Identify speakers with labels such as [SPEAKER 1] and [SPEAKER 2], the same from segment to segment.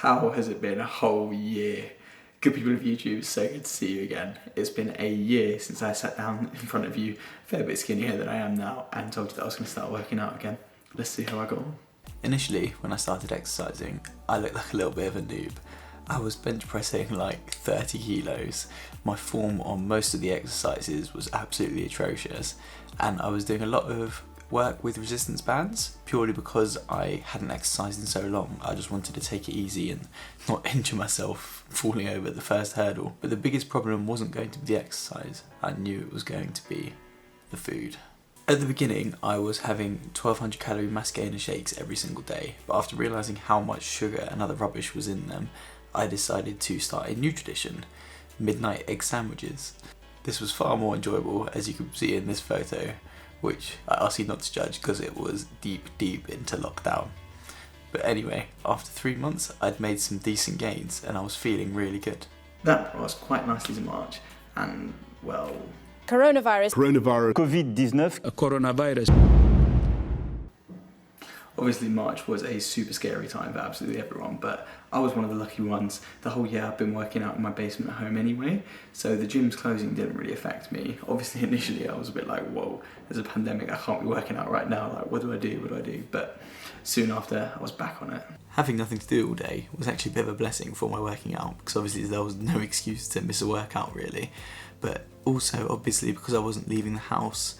[SPEAKER 1] How has it been a whole year? Good people of YouTube, so good to see you again. It's been a year since I sat down in front of you, a fair bit skinnier than I am now, and told you that I was going to start working out again. Let's see how I got on. Initially, when I started exercising, I looked like a little bit of a noob. I was bench pressing like 30 kilos. My form on most of the exercises was absolutely atrocious, and I was doing a lot of work with resistance bands purely because I hadn't exercised in so long. I just wanted to take it easy and not injure myself falling over the first hurdle. But the biggest problem wasn't going to be the exercise. I knew it was going to be the food. At the beginning, I was having 1200 calorie mass gainer shakes every single day, but after realising how much sugar and other rubbish was in them, I decided to start a new tradition: midnight egg sandwiches. This was far more enjoyable, as you can see in this photo, which I ask you not to judge because it was deep into lockdown. But anyway, after 3 months I'd made some decent gains and I was feeling really good. That brought us quite nicely to March, and well...
[SPEAKER 2] Coronavirus.
[SPEAKER 3] COVID-19.
[SPEAKER 4] Coronavirus.
[SPEAKER 1] Obviously March was a super scary time for absolutely everyone, but I was one of the lucky ones. The whole year I've been working out in my basement at home anyway, so the gym's closing didn't really affect me. Obviously initially I was a bit like, whoa, there's a pandemic, I can't be working out right now, like what do I do? But soon after I was back on it. Having nothing to do all day was actually a bit of a blessing for my working out, because obviously there was no excuse to miss a workout really, but also obviously because I wasn't leaving the house,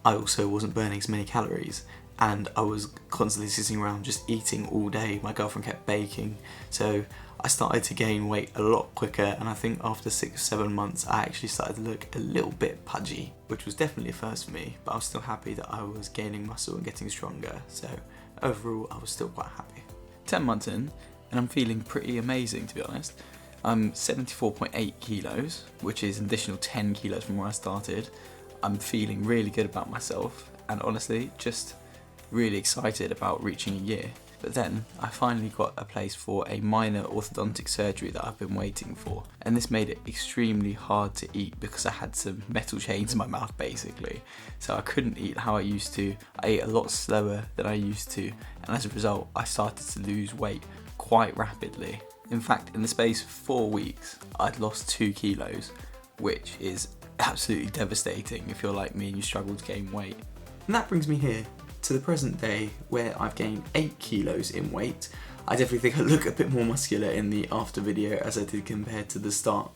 [SPEAKER 1] I also wasn't burning as many calories. And I was constantly sitting around just eating all day. My girlfriend kept baking, so I started to gain weight a lot quicker, and I think after 6 or 7 months I actually started to look a little bit pudgy, which was definitely a first for me, but I was still happy that I was gaining muscle and getting stronger, so overall I was still quite happy. 10 months in, and I'm feeling pretty amazing, to be honest. I'm 74.8 kilos, which is an additional 10 kilos from where I started. I'm feeling really good about myself, and honestly just really excited about reaching a year. But then I finally got a place for a minor orthodontic surgery that I've been waiting for, and this made it extremely hard to eat because I had some metal chains in my mouth basically, so I couldn't eat how I used to. I ate a lot slower than I used to, and as a result I started to lose weight quite rapidly. In fact, in the space of 4 weeks I'd lost 2 kilos, which is absolutely devastating if you're like me and you struggle to gain weight. And that brings me here to the present day, where I've gained 8 kilos in weight. I definitely think I look a bit more muscular in the after video as I did compared to the start.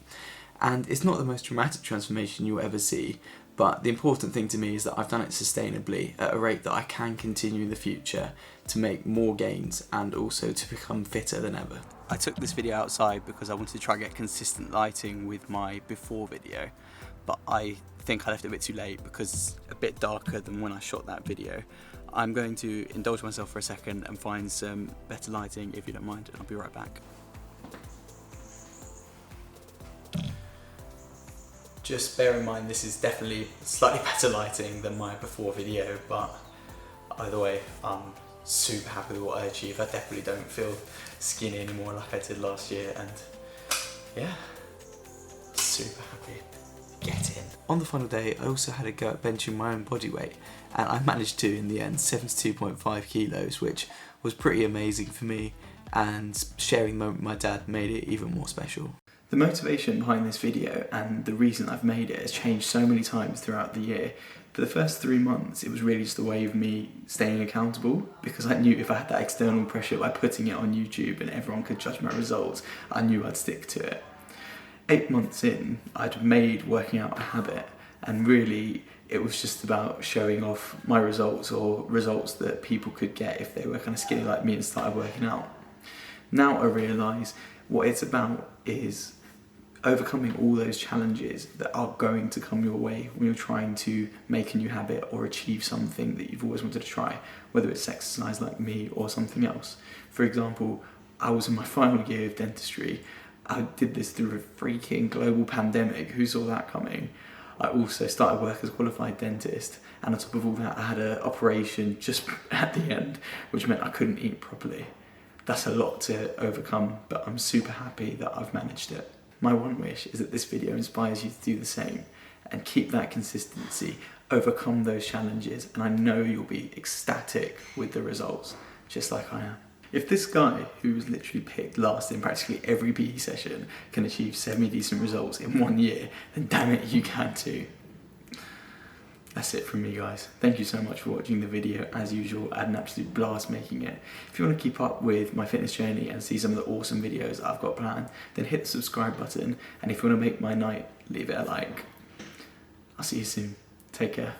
[SPEAKER 1] And it's not the most dramatic transformation you'll ever see, but the important thing to me is that I've done it sustainably at a rate that I can continue in the future to make more gains and also to become fitter than ever. I took this video outside because I wanted to try and get consistent lighting with my before video, but I think I left it a bit too late because it's a bit darker than when I shot that video. I'm going to indulge myself for a second and find some better lighting, if you don't mind, and I'll be right back. Just bear in mind this is definitely slightly better lighting than my before video, but either way I'm super happy with what I achieved. I definitely don't feel skinny anymore like I did last year, and yeah, super happy. Get in. On the final day I also had a go at benching my own body weight, and I managed to in the end, 72.5 kilos, which was pretty amazing for me, and sharing the moment with my dad made it even more special. The motivation behind this video and the reason I've made it has changed so many times throughout the year. For the first 3 months it was really just a way of me staying accountable, because I knew if I had that external pressure by putting it on YouTube and everyone could judge my results, I knew I'd stick to it. 8 months in, I'd made working out a habit, and really it was just about showing off my results, or results that people could get if they were kind of skinny like me and started working out. Now I realise what it's about is overcoming all those challenges that are going to come your way when you're trying to make a new habit or achieve something that you've always wanted to try, whether it's exercise like me or something else. For example, I was in my final year of dentistry. I did this through a freaking global pandemic. Who saw that coming? I also started work as a qualified dentist, and on top of all that I had an operation just at the end, which meant I couldn't eat properly. That's a lot to overcome, but I'm super happy that I've managed it. My one wish is that this video inspires you to do the same and keep that consistency, overcome those challenges, and I know you'll be ecstatic with the results, just like I am. If this guy, who was literally picked last in practically every PE session, can achieve semi-decent results in 1 year, then damn it, you can too. That's it from me, guys. Thank you so much for watching the video. As usual, I had an absolute blast making it. If you want to keep up with my fitness journey and see some of the awesome videos I've got planned, then hit the subscribe button. And if you want to make my night, leave it a like. I'll see you soon. Take care.